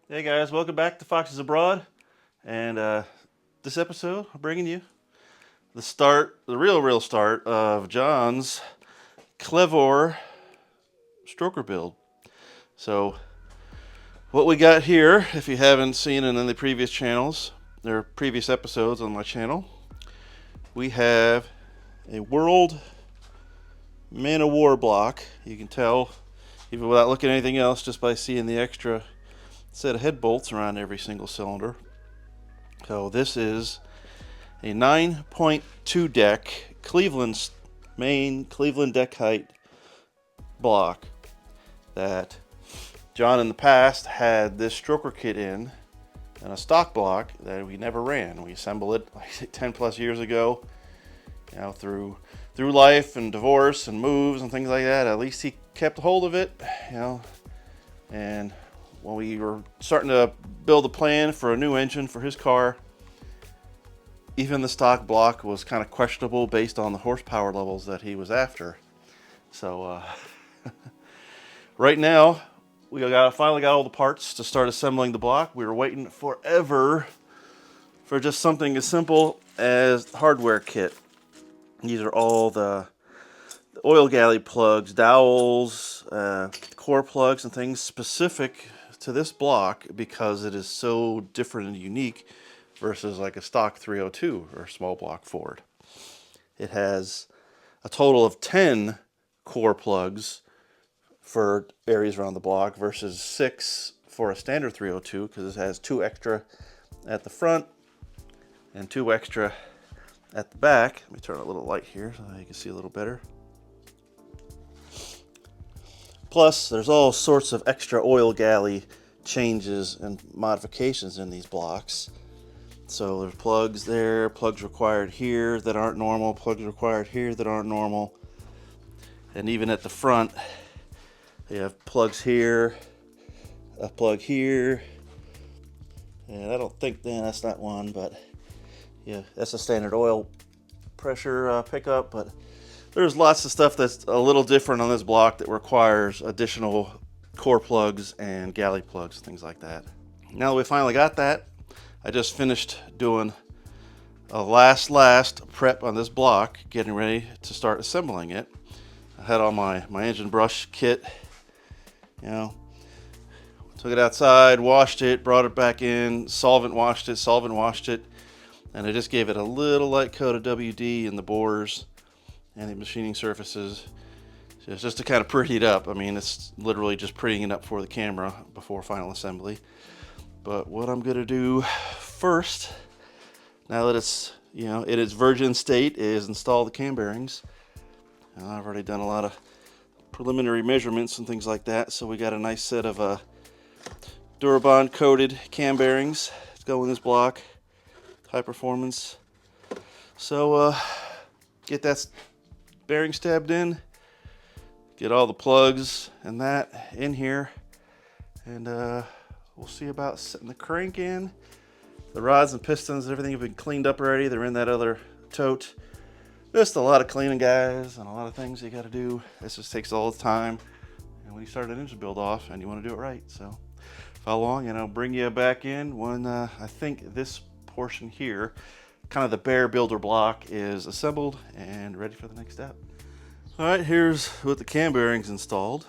Hey guys, welcome back to Foxes Abroad. And this episode, I'm bringing you the real start of John's Clevor stroker build. So, what we got here, if you haven't seen it in the previous channels, there are previous episodes on my channel, we have a World Man of War block. You can tell, even without looking at anything else, just by seeing the extra set of head bolts around every single cylinder. So this is a 9.2 deck Cleveland deck height block that John in the past had this stroker kit in a stock block that we never ran. We assembled it like 10 plus years ago, through life and divorce and moves and things like that. At least he kept a hold of it, and when we were starting to build a plan for a new engine for his car, even the stock block was kind of questionable based on the horsepower levels that he was after. So right now, we finally got all the parts to start assembling the block. We were waiting forever for just something as simple as the hardware kit. These are all the oil galley plugs, dowels, core plugs, and things specific to this block because it is so different and unique versus like a stock 302 or small block Ford. It has a total of 10 core plugs for areas around the block versus 6 for a standard 302 because it has 2 extra at the front and 2 extra at the back. Let me turn a little light here so you can see a little better. Plus, there's all sorts of extra oil galley changes and modifications in these blocks. So there's plugs there, plugs required here that aren't normal, plugs required here that aren't normal. And even at the front, you have plugs here, a plug here. And I don't think, that's not one, but yeah, that's a standard oil pressure pickup. But there's lots of stuff that's a little different on this block that requires additional core plugs and galley plugs, things like that. Now that we finally got that, I just finished doing a last prep on this block, getting ready to start assembling it. I had all my engine brush kit, took it outside, washed it, brought it back in, solvent washed it, and I just gave it a little light coat of WD in the bores and the machining surfaces, just to kind of pretty it up. I mean, it's literally just prettying it up for the camera before final assembly. But what I'm gonna do first, now that it's in its virgin state, is install the cam bearings. I've already done a lot of preliminary measurements and things like that, so we got a nice set of Durabond coated cam bearings to go in this block, high performance. So get that bearing stabbed in, get all the plugs and that in here, and we'll see about setting the crank in. The rods and pistons and everything have been cleaned up already. They're in that other tote. Just a lot of cleaning, guys, and a lot of things you got to do. This just takes all the time. And when you start an engine build off, and you want to do it right, so follow along, and I'll bring you back in when I think this portion here, kind of the bare builder block, is assembled and ready for the next step. All right, here's with the cam bearings installed.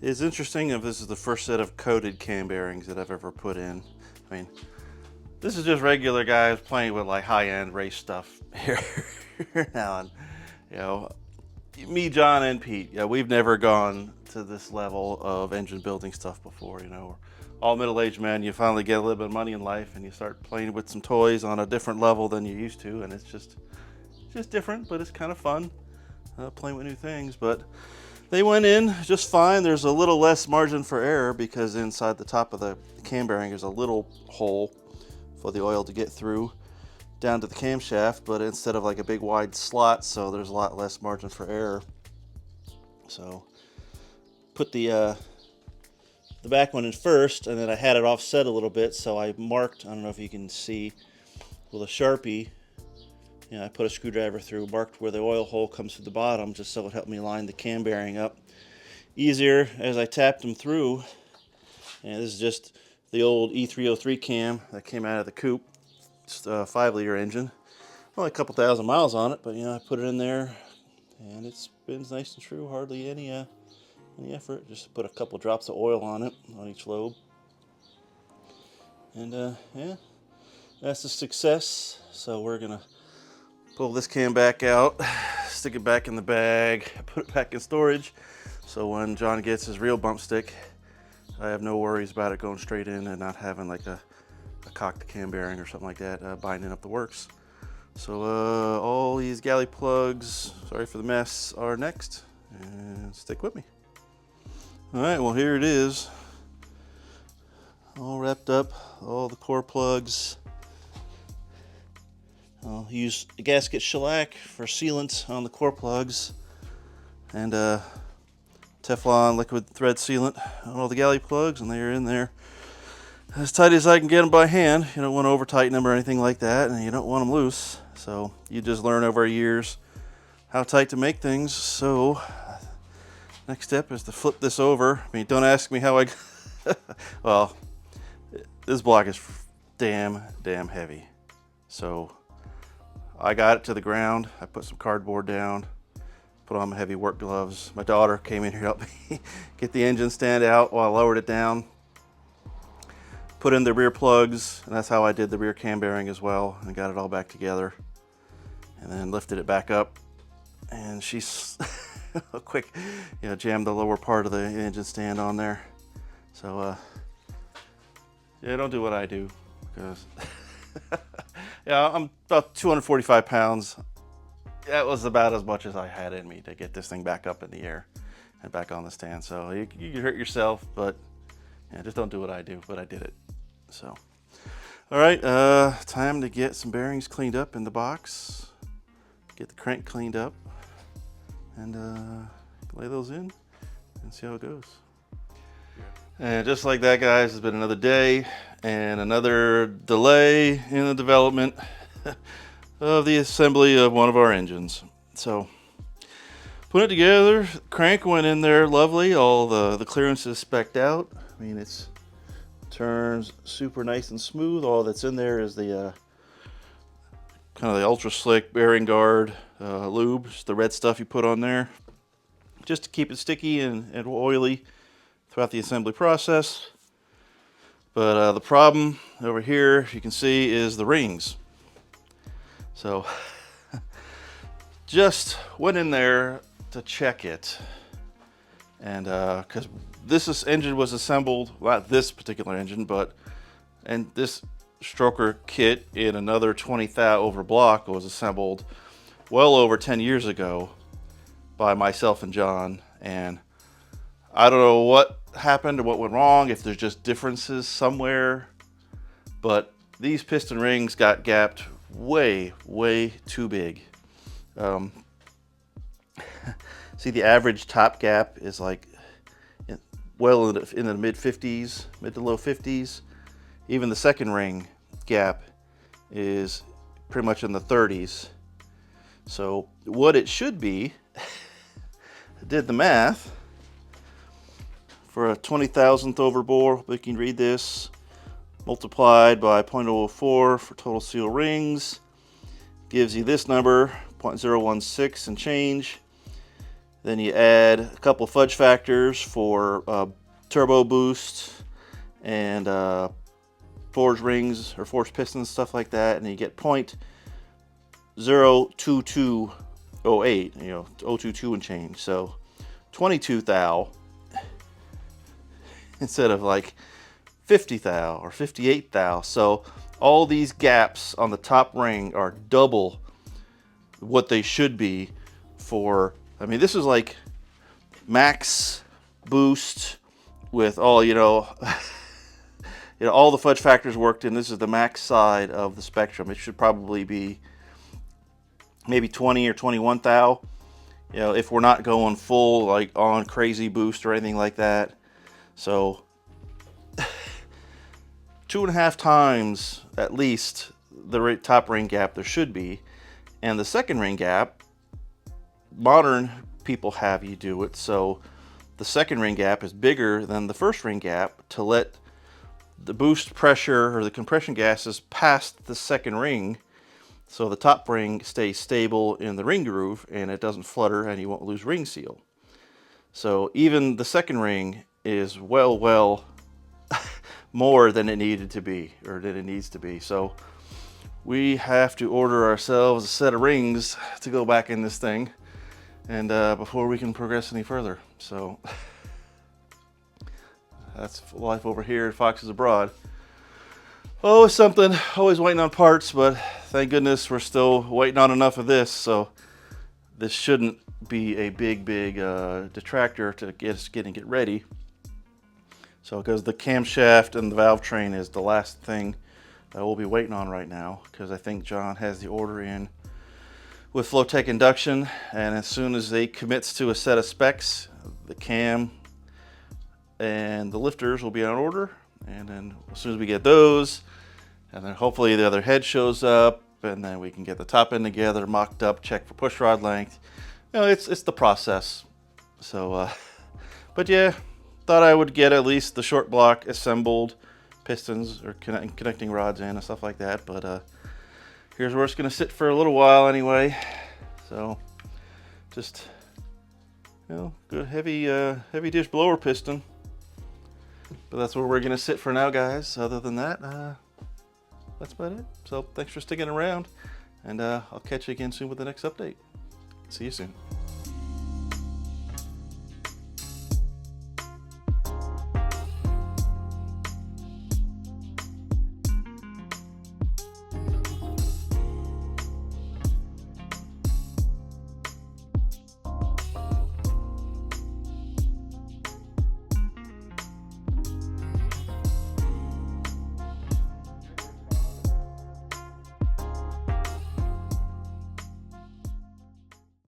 It's interesting if this is the first set of coated cam bearings that I've ever put in. I mean, this is just regular guys playing with like high-end race stuff here now. And me, John, and Pete, we've never gone to this level of engine building stuff before. We're all middle-aged men. You finally get a little bit of money in life, and you start playing with some toys on a different level than you used to, and it's just different, but it's kind of fun playing with new things. But they went in just fine. There's a little less margin for error because inside the top of the cam bearing is a little hole for the oil to get through down to the camshaft, but instead of like a big wide slot, so there's a lot less margin for error. So put the back one in first, and then I had it offset a little bit, so I marked, I don't know if you can see, with a Sharpie, I put a screwdriver through, marked where the oil hole comes through the bottom, just so it helped me line the cam bearing up easier as I tapped them through. And this is just the old E303 cam that came out of the coupe. It's a 5-liter engine. Only a couple thousand miles on it, but I put it in there, and it spins nice and true. Hardly any effort. Just put a couple drops of oil on it on each lobe, and yeah, that's a success. So we're gonna pull this cam back out, stick it back in the bag, put it back in storage. So when John gets his real bump stick, I have no worries about it going straight in and not having like a cocked cam bearing or something like that binding up the works. So all these galley plugs, sorry for the mess, are next, and stick with me. All right, well here it is, all wrapped up, all the core plugs. I'll use a gasket shellac for sealant on the core plugs, and Teflon liquid thread sealant on all the galley plugs, and they're in there as tight as I can get them by hand. You don't want to over tighten them or anything like that, and you don't want them loose. So you just learn over years how tight to make things. So next step is to flip this over. I mean, don't ask me how I well, this block is damn heavy. So I got it to the ground. I put some cardboard down, put on my heavy work gloves. My daughter came in here to help me get the engine stand out while I lowered it down. Put in the rear plugs, and that's how I did the rear cam bearing as well, and got it all back together. And then lifted it back up, and she's quick, jammed the lower part of the engine stand on there. So yeah, don't do what I do, because yeah, I'm about 245 pounds. That was about as much as I had in me to get this thing back up in the air and back on the stand. So you can hurt yourself, but yeah, just don't do what I do. But I did it. So, all right, time to get some bearings cleaned up in the box. Get the crank cleaned up, and lay those in and see how it goes. And just like that, guys, it's been another day and another delay in the development of the assembly of one of our engines. So put it together, crank went in there lovely, all the clearance is spec'd out. I mean, it's turns super nice and smooth. All that's in there is the kind of the ultra slick bearing guard lube, just the red stuff you put on there just to keep it sticky and oily throughout the assembly process. But the problem over here, if you can see, is the rings. So just went in there to check it, and because engine was assembled, not this particular engine, and this stroker kit in another 20 thou over block was assembled well over 10 years ago by myself and John, and I don't know what happened or what went wrong, if there's just differences somewhere, but these piston rings got gapped way too big. See, the average top gap is like well in the mid 50s, mid to low 50s. Even the second ring gap is pretty much in the 30s. So what it should be, I did the math for a 20,000th over bore. We can read this, multiplied by 0.004 for total seal rings, gives you this number, 0.016 and change. Then you add a couple fudge factors for turbo boost and forged rings or forged pistons, stuff like that, and you get 0.02208, 022 and change. So 22 thou instead of like 50 thou or 58 thou. So all these gaps on the top ring are double what they should be for. I mean, this is like max boost with all, all the fudge factors worked in. This is the max side of the spectrum. It should probably be maybe 20 or 21 thou, if we're not going full, like on crazy boost or anything like that. So 2.5 times at least the top ring gap there should be. And the second ring gap, modern people have you do it so the second ring gap is bigger than the first ring gap to let the boost pressure or the compression gases past the second ring, so the top ring stays stable in the ring groove and it doesn't flutter and you won't lose ring seal. So even the second ring is well more than it needed to be, or than it needs to be. So we have to order ourselves a set of rings to go back in this thing, and before we can progress any further. So that's life over here at Foxes Abroad. Always something, always waiting on parts, but thank goodness we're still waiting on enough of this, so this shouldn't be a big detractor to get us getting it ready. So because the camshaft and the valve train is the last thing that we'll be waiting on right now, because I think John has the order in with Flowtech Induction, and as soon as they commits to a set of specs, the cam and the lifters will be on order, and then as soon as we get those, and then hopefully the other head shows up, and then we can get the top end together, mocked up, check for push rod length. You know, it's the process. So, but yeah, thought I would get at least the short block assembled, pistons or connecting rods in and stuff like that. But here's where it's going to sit for a little while anyway. So just, you know, good heavy dish blower piston. But that's where we're going to sit for now, guys. Other than that, that's about it. So thanks for sticking around, and I'll catch you again soon with the next update. See you soon.